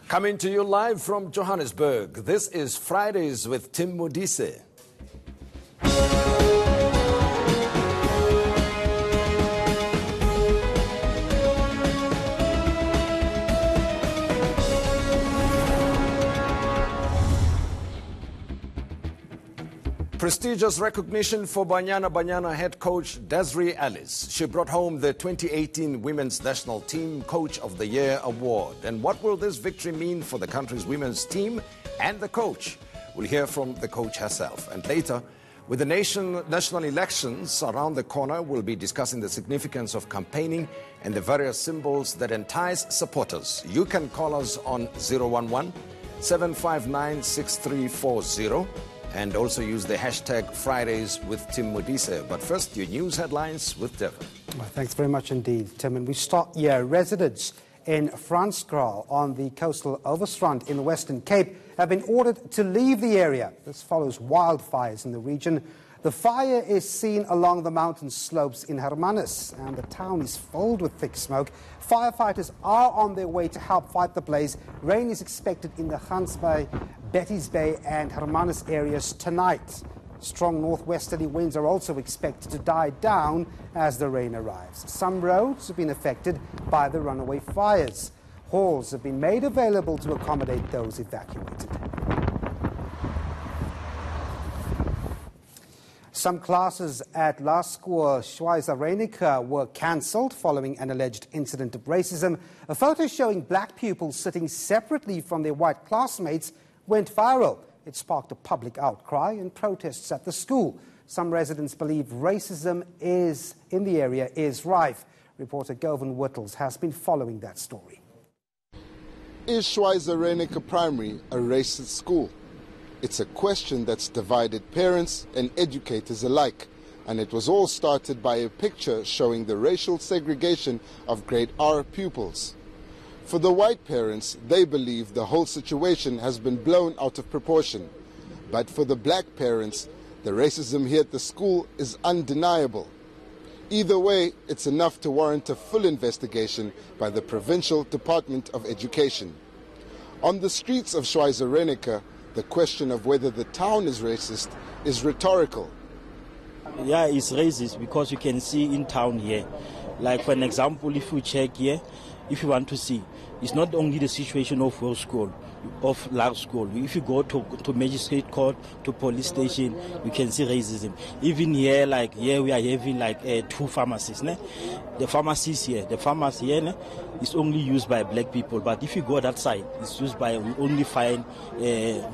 Coming to you live from Johannesburg, this is Fridays with Tim Modise. Prestigious recognition for Banyana head coach Desiree Ellis. She brought home the 2018 Women's National Team Coach of the Year award. And what will this victory mean for the country's women's team and the coach? We'll hear from the coach herself. And later, with the national elections around the corner, we'll be discussing the significance of campaigning and the various symbols that entice supporters. You can call us on 011-759-6340. And also use the hashtag Fridays with Tim Modise. But first, your news headlines with Devon. Well, thanks very much indeed, Tim. And we start here. Residents in Franskraal on the coastal Overstrand in the Western Cape have been ordered to leave the area. This follows wildfires in the region. The fire is seen along the mountain slopes in Hermanus, and the town is filled with thick smoke. Firefighters are on their way to help fight the blaze. Rain is expected in the Gansbaai, Betty's Bay and Hermanus areas tonight. Strong northwesterly winds are also expected to die down as the rain arrives. Some roads have been affected by the runaway fires. Halls have been made available to accommodate those evacuated. Some classes at La School Schweizer were cancelled following an alleged incident of racism. A photo showing black pupils sitting separately from their white classmates went viral. It sparked a public outcry and protests at the school. Some residents believe racism in the area is rife. Reporter Govan Whittles has been following that story. Is Schweizer Primary a racist school? It's a question that's divided parents and educators alike, and it was all started by a picture showing the racial segregation of grade R pupils. For the white parents, they believe the whole situation has been blown out of proportion. But for the black parents, the racism here at the school is undeniable. Either way, it's enough to warrant a full investigation by the Provincial Department of Education. On the streets of Schweizer, the question of whether the town is racist is rhetorical. Yeah, it's racist because you can see in town here. Like for an example, if you check here, if you want to see, it's not only the situation of our school, of large school. If you go to magistrate court, to police station, you can see racism. Even here, like here we are having like two pharmacies. Ne? The pharmacies here, is only used by black people. But if you go that side, it's used by only find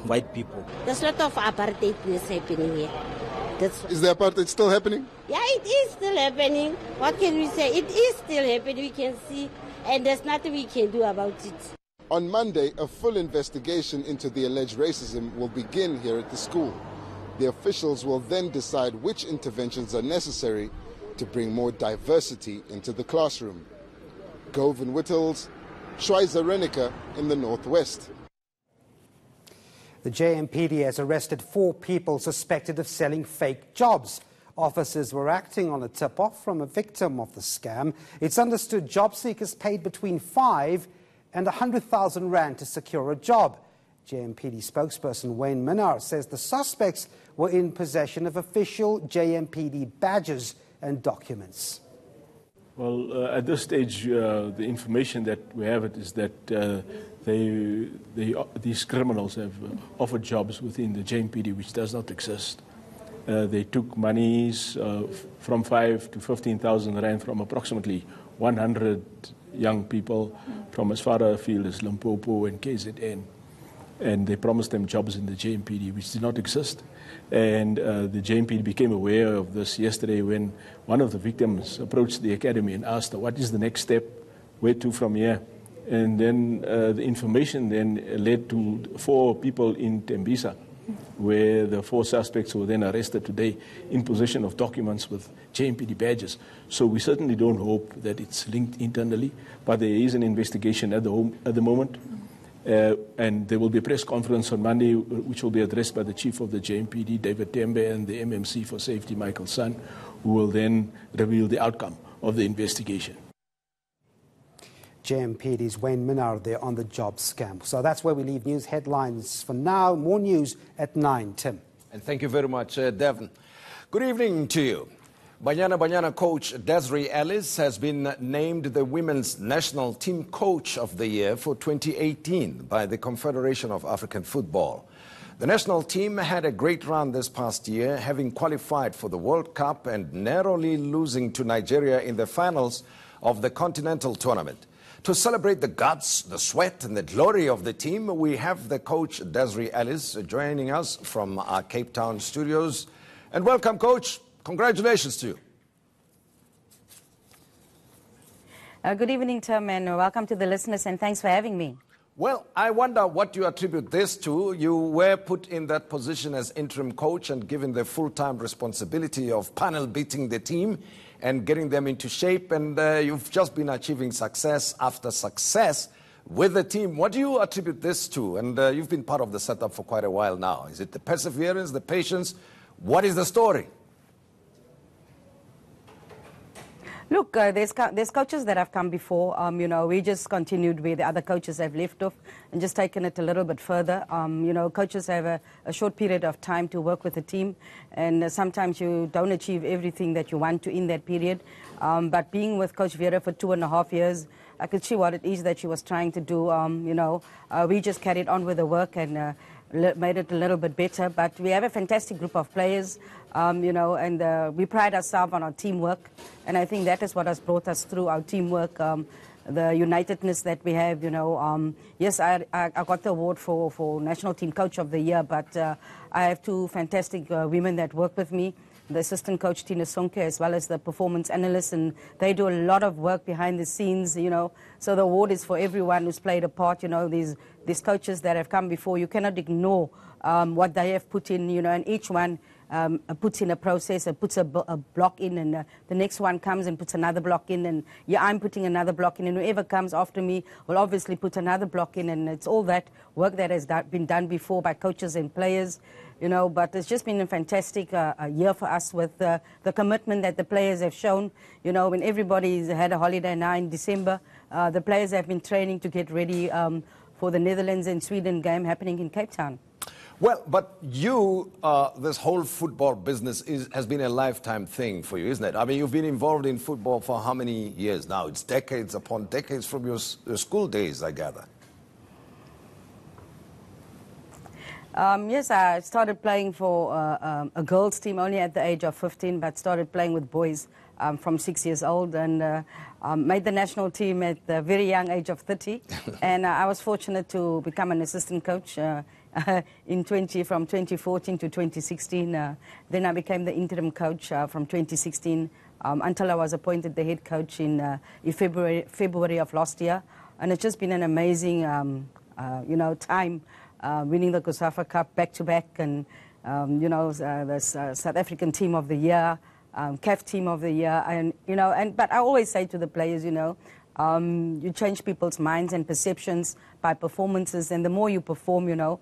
white people. There's a lot of apartheidness happening here. Is the apartheid still happening? Yeah, it is still happening. What can we say? It is still happening, we can see, and there's nothing we can do about it. On Monday, a full investigation into the alleged racism will begin here at the school. The officials will then decide which interventions are necessary to bring more diversity into the classroom. Govan Whittles, Schweizer in the northwest. The JMPD has arrested 4 people suspected of selling fake jobs. Officers were acting on a tip-off from a victim of the scam. It's understood job seekers paid between 5 and 100,000 rand to secure a job. JMPD spokesperson Wayne Minnar says the suspects were in possession of official JMPD badges and documents. Well, at this stage, the information that we have is that these criminals have offered jobs within the JMPD, which does not exist. They took monies from 5 to 15,000 rand from approximately 100 young people from as far afield as Limpopo and KZN. And they promised them jobs in the JMPD, which did not exist. And the JMPD became aware of this yesterday when one of the victims approached the academy and asked her, what is the next step, where to from here? And then the information then led to 4 people in Tembisa, where the 4 suspects were then arrested today in possession of documents with JMPD badges. So we certainly don't hope that it's linked internally, but there is an investigation at the moment. And there will be a press conference on Monday, which will be addressed by the chief of the JMPD, David Tembe, and the MMC for Safety, Michael Sun, who will then reveal the outcome of the investigation. JMPD's Wayne Minnaar there on the job scam. So that's where we leave news headlines for now. More news at 9, Tim. And thank you very much, Devon. Good evening to you. Banyana coach Desiree Ellis has been named the Women's National Team Coach of the Year for 2018 by the Confederation of African Football. The national team had a great run this past year, having qualified for the World Cup and narrowly losing to Nigeria in the finals of the Continental Tournament. To celebrate the guts, the sweat and the glory of the team, we have the coach Desiree Ellis joining us from our Cape Town studios. And welcome, coach. Congratulations to you. Good evening, Tim, and welcome to the listeners, and thanks for having me. Well, I wonder what you attribute this to. You were put in that position as interim coach and given the full-time responsibility of panel beating the team and getting them into shape, and you've just been achieving success after success with the team. What do you attribute this to? And you've been part of the setup for quite a while now. Is it the perseverance, the patience? What is the story? Look, there's coaches that have come before. You know, we just continued where the other coaches have left off and just taken it a little bit further. You know, coaches have a short period of time to work with a team, and sometimes you don't achieve everything that you want to in that period. But being with Coach Vera for 2.5 years, I could see what it is that she was trying to do. You know, we just carried on with the work and made it a little bit better. But we have a fantastic group of players, you know, and we pride ourselves on our teamwork. And I think that is what has brought us through our teamwork, the unitedness that we have, you know. Yes, I got the award for National Team Coach of the Year, but I have two fantastic women that work with me, the assistant coach Tina Sonke as well as the performance analyst, and they do a lot of work behind the scenes, you know. So the award is for everyone who's played a part, you know. These coaches that have come before, you cannot ignore what they have put in, you know, and each one puts in a process and puts a block in, and the next one comes and puts another block in, and yeah, I'm putting another block in, and whoever comes after me will obviously put another block in, and it's all that work that has been done before by coaches and players, you know. But it's just been a fantastic year for us with the commitment that the players have shown. You know, when everybody's had a holiday now in December, the players have been training to get ready for the Netherlands and Sweden game happening in Cape Town. Well, but you, this whole football business has been a lifetime thing for you, isn't it? I mean, you've been involved in football for how many years now? It's decades upon decades from your school days, I gather. Yes, I started playing for a girls' team only at the age of 15, but started playing with boys from 6 years old, and made the national team at the very young age of 30. And I was fortunate to become an assistant coach from 2014 to 2016. Then I became the interim coach from 2016 until I was appointed the head coach in February of last year. And it's just been an amazing, you know, time. Winning the COSAFA Cup back-to-back, and, you know, the South African Team of the Year, CAF Team of the Year, and, you know, but I always say to the players, you know, you change people's minds and perceptions by performances, and the more you perform, you know,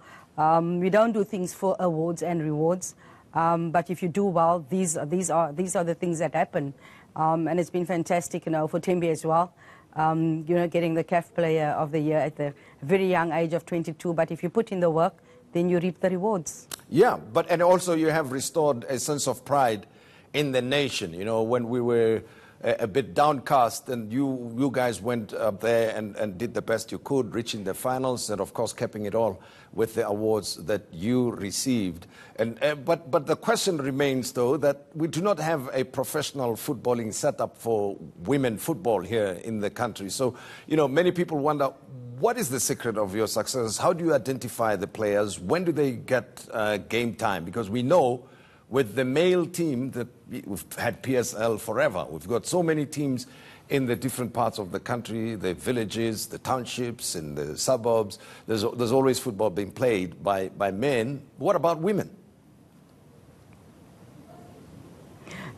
we don't do things for awards and rewards, but if you do well, these are the things that happen, and it's been fantastic, you know, for Tembi as well. You know, getting the CAF Player of the Year at the very young age of 22. But if you put in the work, then you reap the rewards. Yeah, and also you have restored a sense of pride in the nation. You know, when we were a bit downcast, and you guys went up there and did the best you could, reaching the finals, and of course capping it all with the awards that you received. But the question remains, though, that we do not have a professional footballing setup for women football here in the country. So, you know, many people wonder, what is the secret of your success? How do you identify the players? When do they get game time? Because we know with the male team that we've had PSL forever. We've got so many teams in the different parts of the country, the villages, the townships, and the suburbs. There's always football being played by men. What about women?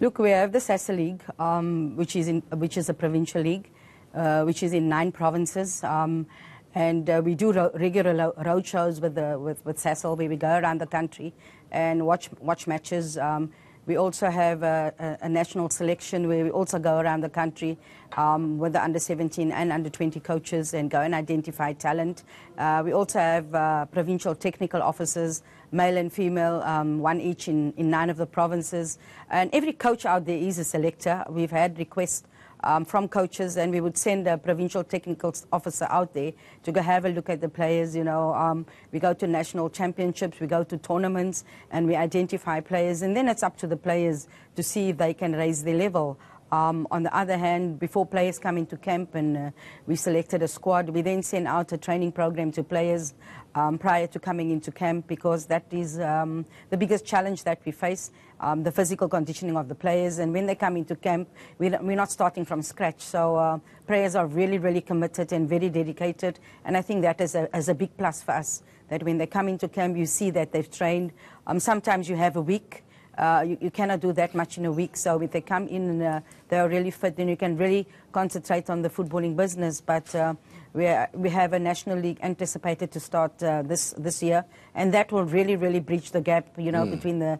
Look, we have the SASA League, which is a provincial league, which is in 9 provinces. And we do regular road shows with SASL, where we go around the country and watch matches. We also have a national selection where we also go around the country with the under-17 and under-20 coaches and go and identify talent. We also have provincial technical officers, male and female, one each in 9 of the provinces. And every coach out there is a selector. We've had requests from coaches, and we would send a provincial technical officer out there to go have a look at the players. You know, we go to national championships, we go to tournaments, and we identify players, and then it's up to the players to see if they can raise their level. On the other hand, before players come into camp and we selected a squad, we then send out a training program to players prior to coming into camp, because that is the biggest challenge that we face, the physical conditioning of the players. And when they come into camp, we're not starting from scratch. So players are really, really committed and very dedicated. And I think that is a big plus for us, that when they come into camp, you see that they've trained. Sometimes you have a week. You cannot do that much in a week. So if they come in and they are really fit, then you can really concentrate on the footballing business. But we have a national league anticipated to start this year, and that will really, really bridge the gap, you know, between the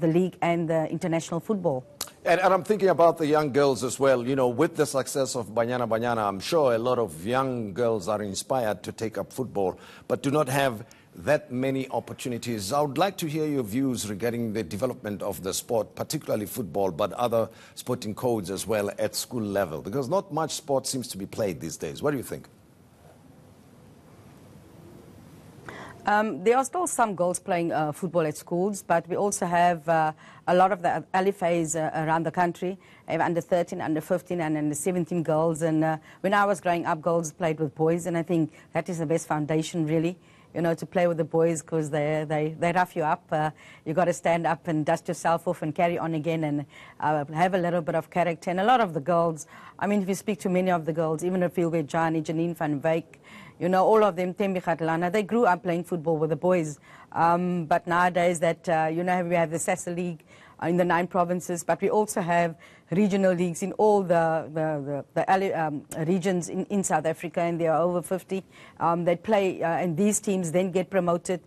league and the international football. And I'm thinking about the young girls as well. You know, with the success of Banyana, I'm sure a lot of young girls are inspired to take up football, but do not have that many opportunities. I would like to hear your views regarding the development of the sport, particularly football, but other sporting codes as well at school level, because not much sport seems to be played these days. What do you think? There are still some girls playing football at schools, but we also have a lot of the LFAs around the country. I have under 13, under 15, and under 17 girls. And when I was growing up, girls played with boys, and I think that is the best foundation, really. You know, to play with the boys, because they rough you up. You got to stand up and dust yourself off and carry on again, and have a little bit of character. And a lot of the girls, I mean, if you speak to many of the girls, even if you with Johnny, Janine van Wyk, you know, all of them, Tembi Khatlana, they grew up playing football with the boys. But nowadays that, you know, we have the SASA League in the 9 provinces, but we also have regional leagues in all the regions in South Africa, and there are over 50 that play, and these teams then get promoted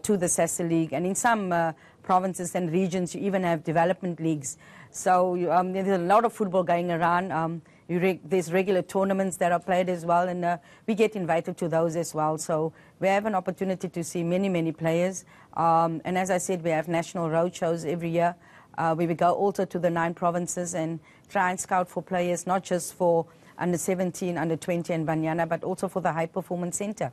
to the SASA League. And in some provinces and regions, you even have development leagues. So there's a lot of football going around. There's regular tournaments that are played as well, and we get invited to those as well. So we have an opportunity to see many, many players. And as I said, we have national road shows every year. We will go also to the 9 provinces and try and scout for players, not just for under 17, under 20 and Banyana, but also for the High Performance Centre.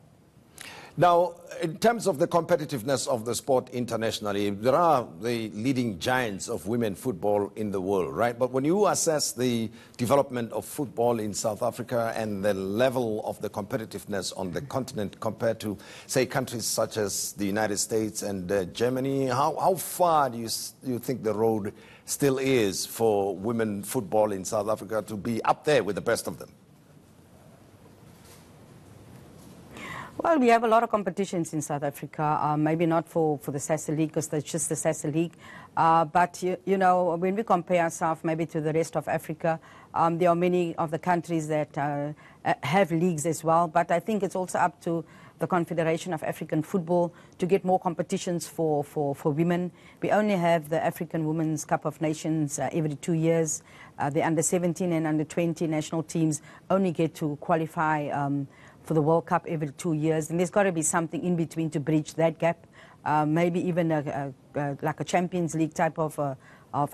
Now, in terms of the competitiveness of the sport internationally, there are the leading giants of women football in the world, right? But when you assess the development of football in South Africa and the level of the competitiveness on the continent compared to, say, countries such as the United States and Germany, how far do you think the road still is for women football in South Africa to be up there with the best of them? Well, we have a lot of competitions in South Africa, maybe not for the SASA League, because that's just the SASA League. But, you know, when we compare ourselves maybe to the rest of Africa, there are many of the countries that have leagues as well. But I think it's also up to the Confederation of African Football to get more competitions for women. We only have the African Women's Cup of Nations every 2 years. The under 17 and under 20 national teams only get to qualify for the World Cup every 2 years, and there's got to be something in between to bridge that gap. Maybe even like a Champions League type of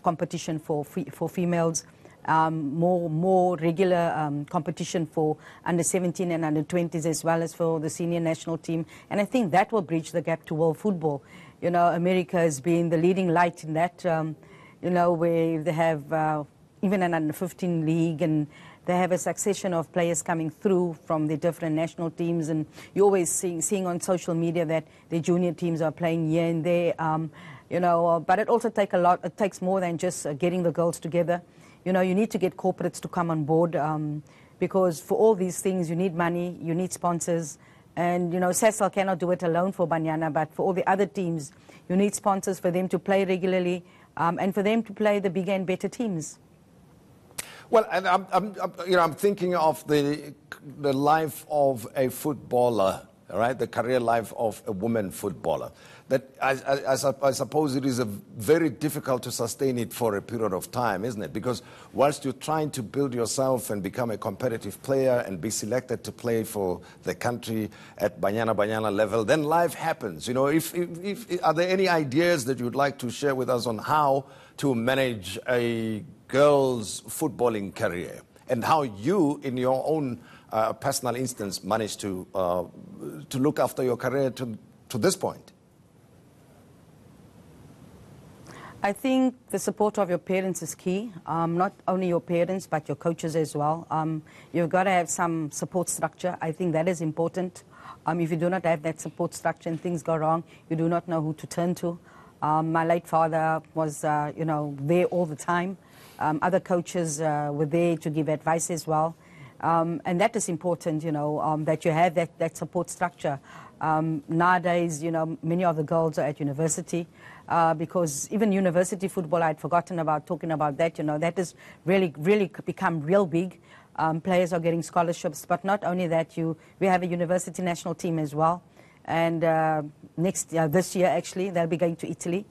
competition for females. More regular competition for under 17 and under 20s, as well as for the senior national team, and I think that will bridge the gap to world football. You know, America has been the leading light in that. You know, where they have even an under 15 league, and they have a succession of players coming through from the different national teams, and you're always seeing on social media that the junior teams are playing here and there. You know, but it also takes a lot. It takes more than just getting the girls together. You know, you need to get corporates to come on board, because for all these things you need money, you need sponsors, and you know, Cecil cannot do it alone for Banyana, but for all the other teams, you need sponsors for them to play regularly, and for them to play the bigger and better teams. Well, and I'm thinking of the life of a footballer all right, the career life of a woman footballer. That I suppose it is very difficult to sustain it for a period of time, isn't it? Because whilst you're trying to build yourself and become a competitive player and be selected to play for the country at Banyana level, then life happens. You know, are there any ideas that you'd like to share with us on how to manage a girl's footballing career and how you, in your own personal instance, managed to look after your career to this point? I think the support of your parents is key. Not only your parents, but your coaches as well. You've got to have some support structure. I think that is important. If you do not have that support structure and things go wrong, you do not know who to turn to. My late father was, there all the time. Other coaches were there to give advice as well. And that is important, that you have that support structure. Nowadays, many of the girls are at university. Because even university football, I'd forgotten about talking about that. That has really become real big. Players are getting scholarships, but not only that, we have a university national team as well. And this year, actually, they'll be going to Italy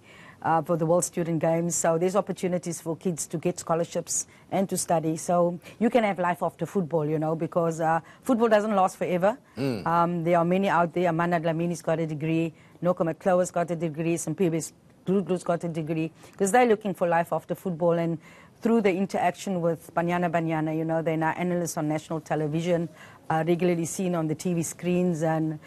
for the World Student Games. So there's opportunities for kids to get scholarships and to study. So you can have life after football, because football doesn't last forever. There are many out there. Amanda Dlamini's got a degree. Noko McClower's got a degree. Some PB's Glu's got a degree, because they're looking for life after football. And through the interaction with Banyana, they're now analysts on national television, regularly seen on the TV screens and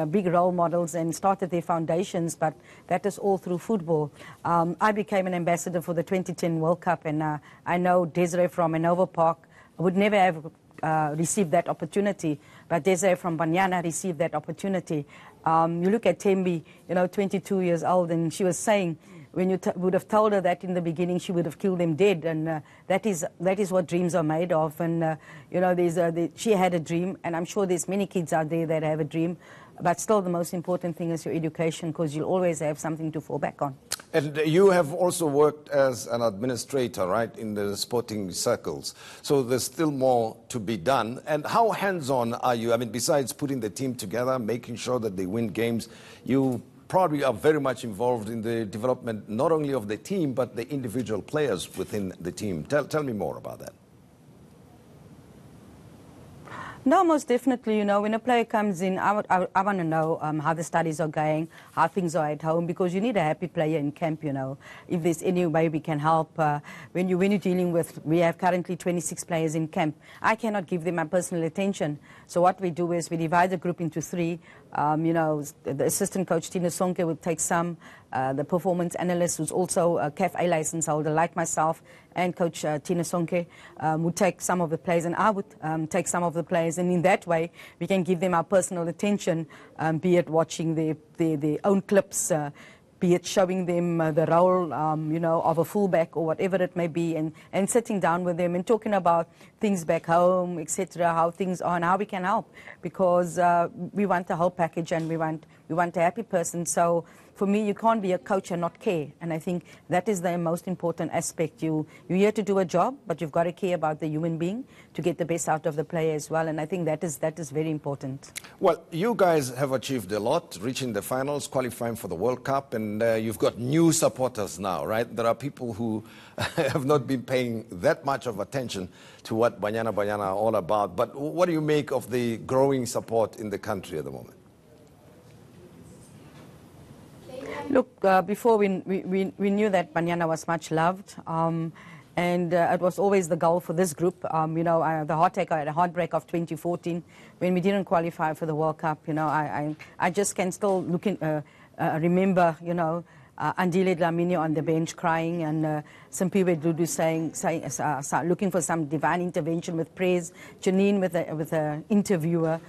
big role models, and started their foundations, but that is all through football. I became an ambassador for the 2010 World Cup, and I know Desiree from Hanover Park would never have received that opportunity, but Desiree from Banyana received that opportunity. You look at Tembi, 22 years old, and she was saying, when you would have told her that in the beginning, she would have killed them dead. And that is what dreams are made of. And, she had a dream, and I'm sure there's many kids out there that have a dream. But still, the most important thing is your education, because you'll always have something to fall back on. And you have also worked as an administrator, right, in the sporting circles. So there's still more to be done. And how hands-on are you? I mean, besides putting the team together, making sure that they win games, you probably are very much involved in the development not only of the team, but the individual players within the team. Tell me more about that. No, most definitely. When a player comes in, I want to know how the studies are going, how things are at home, because you need a happy player in camp, If there's any way we can help. When you're dealing with, we have currently 26 players in camp. I cannot give them my personal attention. So what we do is we divide the group into three. The assistant coach, Tina Sonke, would take some. The performance analyst, who's also a CAF A license holder, like myself, and Coach Tina Sonke, would take some of the players, and I would take some of the players. And in that way, we can give them our personal attention, be it watching their own clips, be it showing them the role, of a fullback or whatever it may be, and sitting down with them and talking about things back home, etc., how things are and how we can help, because we want the whole package, and we want a happy person. So for me, you can't be a coach and not care, and I think that is the most important aspect. You're here to do a job, but you've got to care about the human being to get the best out of the player as well, and I think that is very important. Well, you guys have achieved a lot, reaching the finals, qualifying for the World Cup, and you've got new supporters now, right? There are people who have not been paying that much of attention to what Banyana are all about, but what do you make of the growing support in the country at the moment? Look, before we knew that Banyana was much loved, and it was always the goal for this group. The heartache, I had a heartbreak of 2014 when we didn't qualify for the World Cup. I just can still remember, Andile Dlamini on the bench crying, and Simpiwe Dudu saying, looking for some divine intervention with prayers. Janine with an interviewer,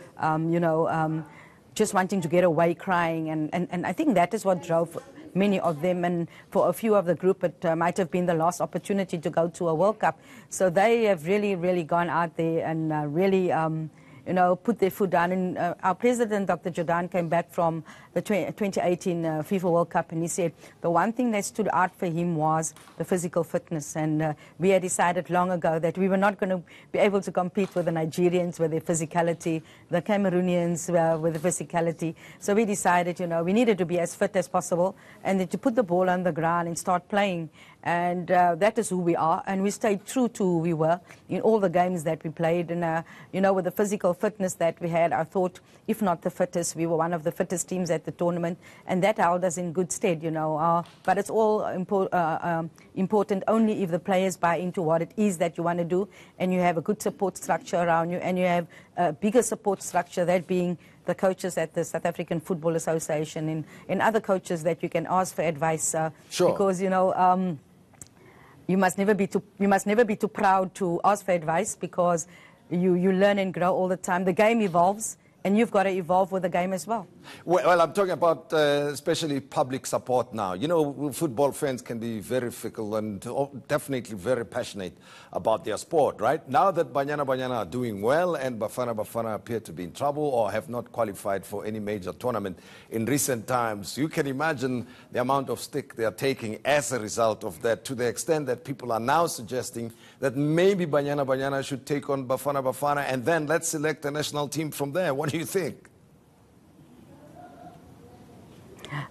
just wanting to get away, crying, and I think that is what drove many of them, and for a few of the group it might have been the last opportunity to go to a World Cup. So they have really gone out there and really you know, put their foot down. And our president, Dr. Jordan, came back from the 2018 FIFA World Cup, and he said the one thing that stood out for him was the physical fitness. And we had decided long ago that we were not going to be able to compete with the Nigerians with their physicality, the Cameroonians with the physicality. So we decided, you know, we needed to be as fit as possible and then to put the ball on the ground and start playing. And that is who we are, and we stayed true to who we were in all the games that we played. And, you know, with the physical fitness that we had, I thought, if not the fittest, we were one of the fittest teams at the tournament, and that held us in good stead, you know. But it's all important only if the players buy into what it is that you want to do, and you have a good support structure around you, and you have a bigger support structure, that being the coaches at the South African Football Association and other coaches that you can ask for advice. Sure. Because, you know, you must never be too proud to ask for advice, because you learn and grow all the time. The game evolves, and you've got to evolve with the game as well. Well, I'm talking about especially public support now. You know, football fans can be very fickle and definitely very passionate about their sport, right? Now that Banyana are doing well and Bafana appear to be in trouble or have not qualified for any major tournament in recent times, you can imagine the amount of stick they are taking as a result of that, to the extent that people are now suggesting that maybe Banyana should take on Bafana and then let's select a national team from there. What do you think?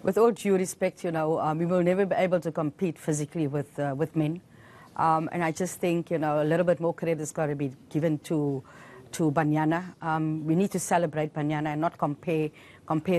With all due respect, you know, we will never be able to compete physically with men. And I just think, you know, a little bit more credit has got to be given to Banyana. We need to celebrate Banyana and not compare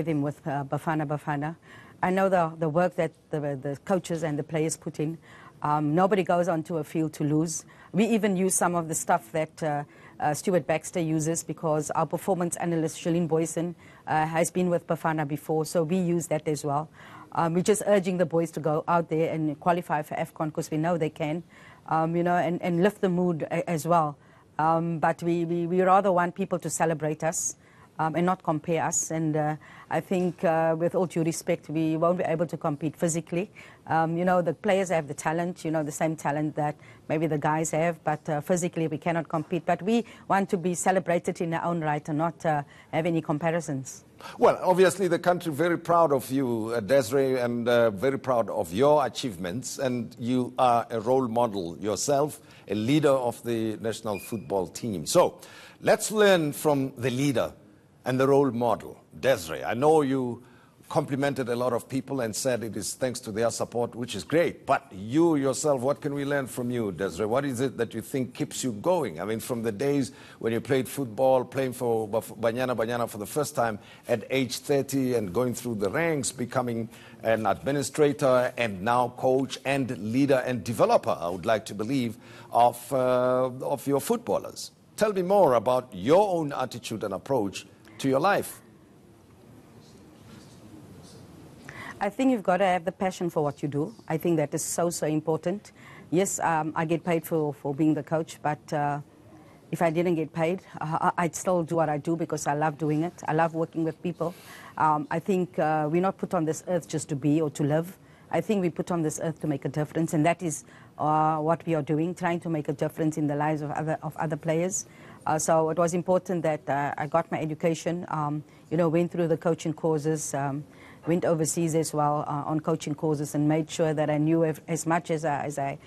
them with Bafana. I know the work that the coaches and the players put in. Nobody goes onto a field to lose. We even use some of the stuff that Stuart Baxter uses, because our performance analyst, Shalene Boyson, has been with Bafana before, so we use that as well. We're just urging the boys to go out there and qualify for AFCON, because we know they can, you know, and lift the mood as well. But we rather want people to celebrate us and not compare us. And I think, with all due respect, we won't be able to compete physically. You know, the players have the talent, you know, the same talent that maybe the guys have, but physically we cannot compete. But we want to be celebrated in our own right and not have any comparisons. Well, obviously the country very proud of you, Desiree, and very proud of your achievements. And you are a role model yourself, a leader of the national football team. So let's learn from the leader and the role model, Desiree. I know you complimented a lot of people and said it is thanks to their support, which is great. But you yourself, what can we learn from you, Desiree? What is it that you think keeps you going? I mean, from the days when you played football, playing for Banyana for the first time at age 30 and going through the ranks, becoming an administrator and now coach and leader and developer, I would like to believe, of your footballers. Tell me more about your own attitude and approach to your life. I think you've got to have the passion for what you do. I think that is so important. Yes, I get paid for being the coach, but if I didn't get paid, I'd still do what I do because I love doing it. I love working with people. I think we're not put on this earth just to be or to live. I think we put on this earth to make a difference, and that is what we are doing, trying to make a difference in the lives of other players. So it was important that I got my education, you know, went through the coaching courses, went overseas as well on coaching courses, and made sure that I knew as much as I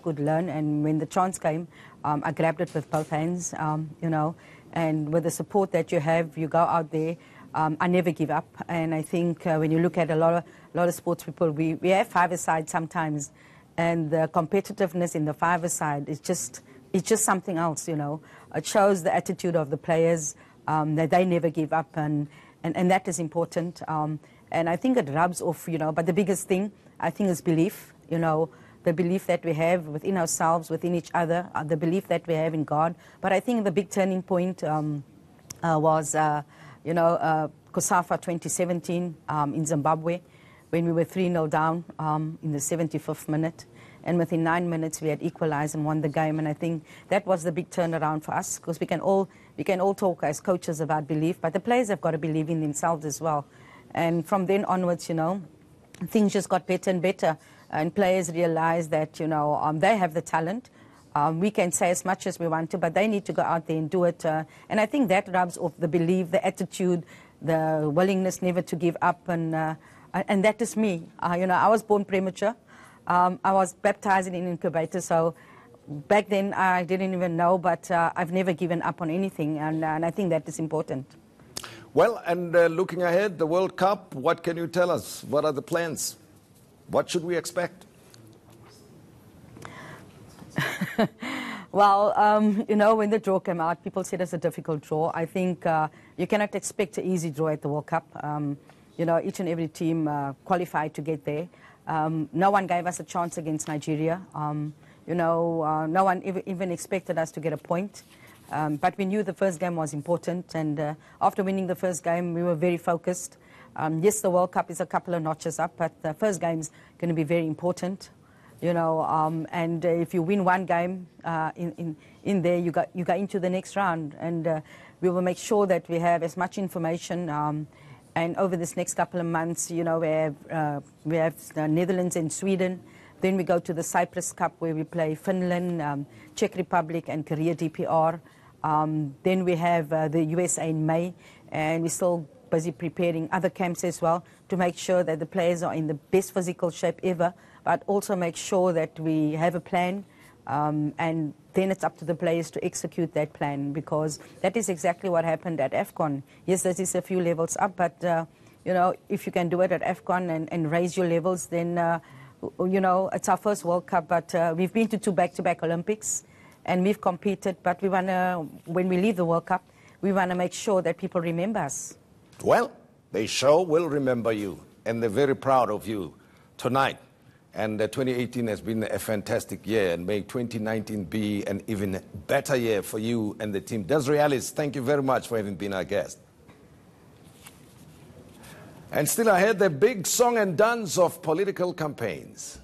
could learn. And when the chance came, I grabbed it with both hands, you know. And with the support that you have, you go out there. I never give up. And I think when you look at a lot of sports people, we have five-a-side sometimes, and the competitiveness in the five-a-side is just something else, you know. It shows the attitude of the players, that they never give up, and that is important. And I think it rubs off, you know. But the biggest thing, I think, is belief, you know, the belief that we have within ourselves, within each other, the belief that we have in God. But I think the big turning point was, you know, COSAFA 2017 in Zimbabwe, when we were 3-0 down in the 75th minute. And within 9 minutes, we had equalized and won the game. And I think that was the big turnaround for us, because we can all talk as coaches about belief, but the players have got to believe in themselves as well. And from then onwards, you know, things just got better and better. And players realized that, you know, they have the talent. We can say as much as we want to, but they need to go out there and do it. And I think that rubs off the belief, the attitude, the willingness never to give up. And that is me. I was born premature. I was baptized in an incubator, so back then I didn't even know, but I've never given up on anything, and I think that is important. Well, and looking ahead, the World Cup, what can you tell us? What are the plans? What should we expect? Well, when the draw came out, people said it's a difficult draw. I think you cannot expect an easy draw at the World Cup. Each and every team qualified to get there. No one gave us a chance against Nigeria. No one even expected us to get a point. But we knew the first game was important, and after winning the first game, we were very focused. Yes, the World Cup is a couple of notches up, but the first game is going to be very important. And if you win one game in there, you go into the next round, and we will make sure that we have as much information. And over this next couple of months, we have the Netherlands and Sweden. Then we go to the Cyprus Cup, where we play Finland, Czech Republic, and Korea DPR. Then we have the USA in May, and we're still busy preparing other camps as well to make sure that the players are in the best physical shape ever, but also make sure that we have a plan, and then it's up to the players to execute that plan, because that is exactly what happened at AFCON. Yes, there is a few levels up, but if you can do it at AFCON and raise your levels, then it's our first World Cup, but we've been to 2 back-to-back Olympics, and we've competed, but we want to, when we leave the World Cup, we want to make sure that people remember us. Well, they sure will remember you, and they're very proud of you tonight. And 2018 has been a fantastic year, and may 2019 be an even better year for you and the team. Desiree, Ellis, thank you very much for having been our guest. And still ahead, the big song and dance of political campaigns.